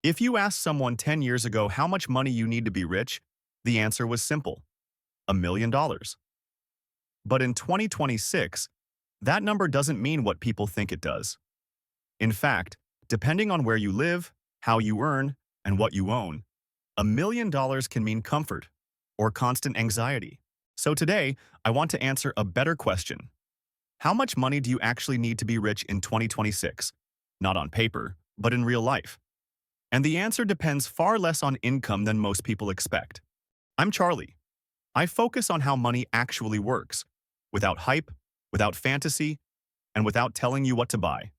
If you asked someone 10 years ago how much money you need to be rich, the answer was simple: $1 million. But in 2026, that number doesn't mean what people think it does. In fact, depending on where you live, how you earn, and what you own, $1 million can mean comfort or constant anxiety. So today, I want to answer a better question. How much money do you actually need to be rich in 2026? Not on paper, but in real life. And the answer depends far less on income than most people expect. I'm Charlie. I focus on how money actually works, without hype, without fantasy, and without telling you what to buy.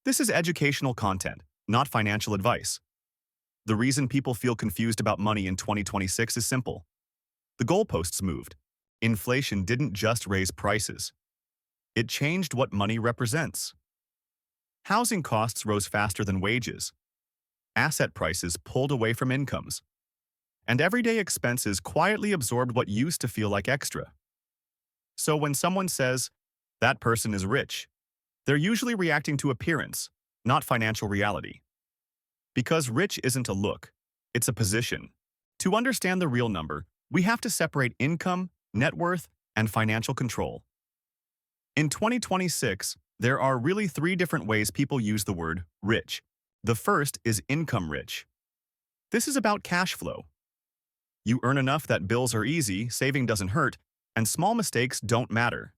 This is educational content, not financial advice. The reason people feel confused about money in 2026 is simple. The goalposts moved. Inflation didn't just raise prices. It changed what money represents. Housing costs rose faster than wages. Asset prices pulled away from incomes. And everyday expenses quietly absorbed what used to feel like extra. So when someone says, that person is rich, they're usually reacting to appearance, not financial reality. Because rich isn't a look, it's a position. To understand the real number, we have to separate income, net worth, and financial control. In 2026, there are really three different ways people use the word rich. The first is income rich. This is about cash flow. You earn enough that bills are easy, saving doesn't hurt, and small mistakes don't matter.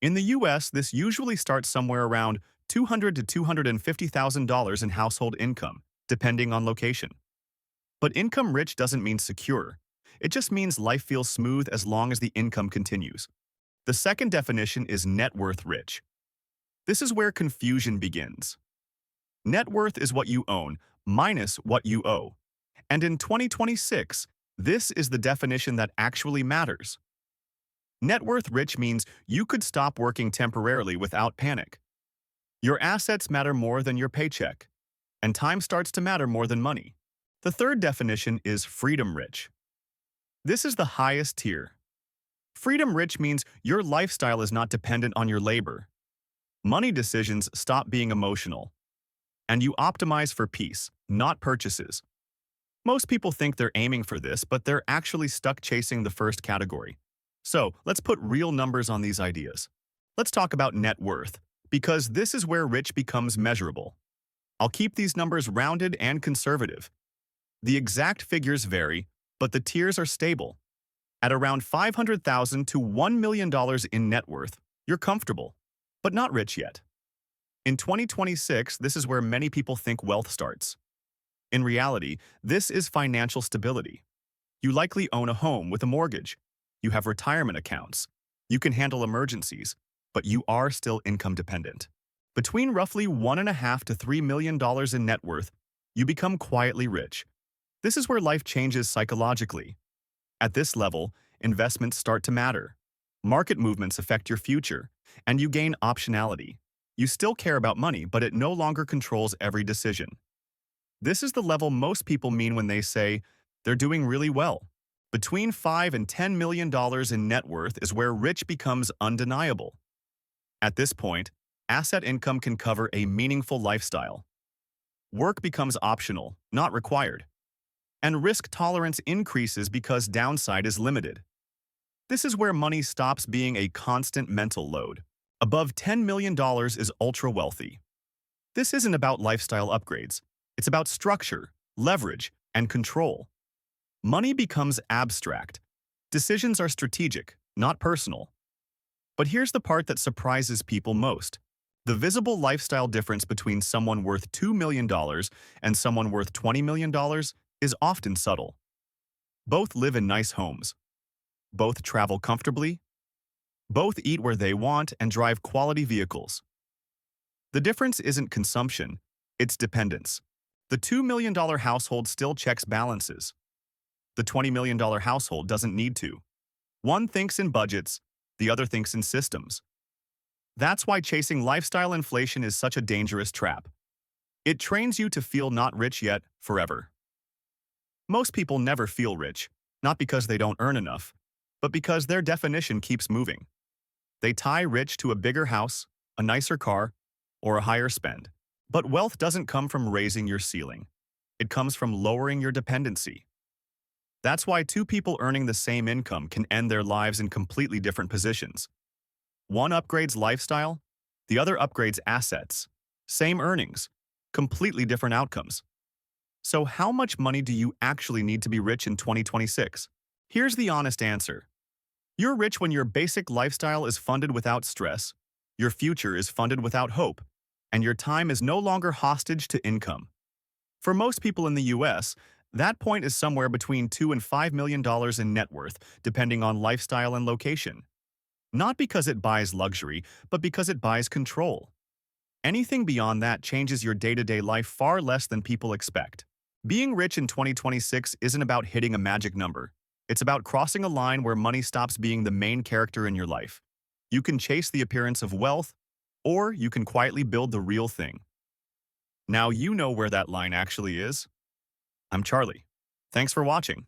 In the US, this usually starts somewhere around $200,000 to $250,000 in household income, depending on location. But income rich doesn't mean secure. It just means life feels smooth as long as the income continues. The second definition is net worth rich. This is where confusion begins. Net worth is what you own minus what you owe. And in 2026, this is the definition that actually matters. Net worth rich means you could stop working temporarily without panic. Your assets matter more than your paycheck, and time starts to matter more than money. The third definition is freedom rich. This is the highest tier. Freedom rich means your lifestyle is not dependent on your labor. Money decisions stop being emotional. And you optimize for peace, not purchases. Most people think they're aiming for this, but they're actually stuck chasing the first category. So, let's put real numbers on these ideas. Let's talk about net worth, because this is where rich becomes measurable. I'll keep these numbers rounded and conservative. The exact figures vary, but the tiers are stable. At around $500,000 to $1 million in net worth, you're comfortable, but not rich yet. In 2026, this is where many people think wealth starts. In reality, this is financial stability. You likely own a home with a mortgage. You have retirement accounts. You can handle emergencies, but you are still income dependent. Between roughly $1.5 to $3 million in net worth, you become quietly rich. This is where life changes psychologically. At this level, investments start to matter. Market movements affect your future, and you gain optionality. You still care about money, but it no longer controls every decision. This is the level most people mean when they say they're doing really well. Between $5 and $10 million in net worth is where rich becomes undeniable. At this point, asset income can cover a meaningful lifestyle. Work becomes optional, not required. And risk tolerance increases because downside is limited. This is where money stops being a constant mental load. Above $10 million is ultra-wealthy. This isn't about lifestyle upgrades. It's about structure, leverage, and control. Money becomes abstract. Decisions are strategic, not personal. But here's the part that surprises people most. The visible lifestyle difference between someone worth $2 million and someone worth $20 million is often subtle. Both live in nice homes. Both travel comfortably. Both eat where they want and drive quality vehicles. The difference isn't consumption, it's dependence. The $2 million household still checks balances. The $20 million household doesn't need to. One thinks in budgets, the other thinks in systems. That's why chasing lifestyle inflation is such a dangerous trap. It trains you to feel not rich yet forever. Most people never feel rich, not because they don't earn enough, but because their definition keeps moving. They tie rich to a bigger house, a nicer car, or a higher spend. But wealth doesn't come from raising your ceiling. It comes from lowering your dependency. That's why two people earning the same income can end their lives in completely different positions. One upgrades lifestyle, the other upgrades assets. Same earnings, completely different outcomes. So how much money do you actually need to be rich in 2026? Here's the honest answer. You're rich when your basic lifestyle is funded without stress, your future is funded without hope, and your time is no longer hostage to income. For most people in the US, that point is somewhere between $2 and $5 million in net worth, depending on lifestyle and location. Not because it buys luxury, but because it buys control. Anything beyond that changes your day-to-day life far less than people expect. Being rich in 2026 isn't about hitting a magic number. It's about crossing a line where money stops being the main character in your life. You can chase the appearance of wealth, or you can quietly build the real thing. Now you know where that line actually is. I'm Charlie. Thanks for watching.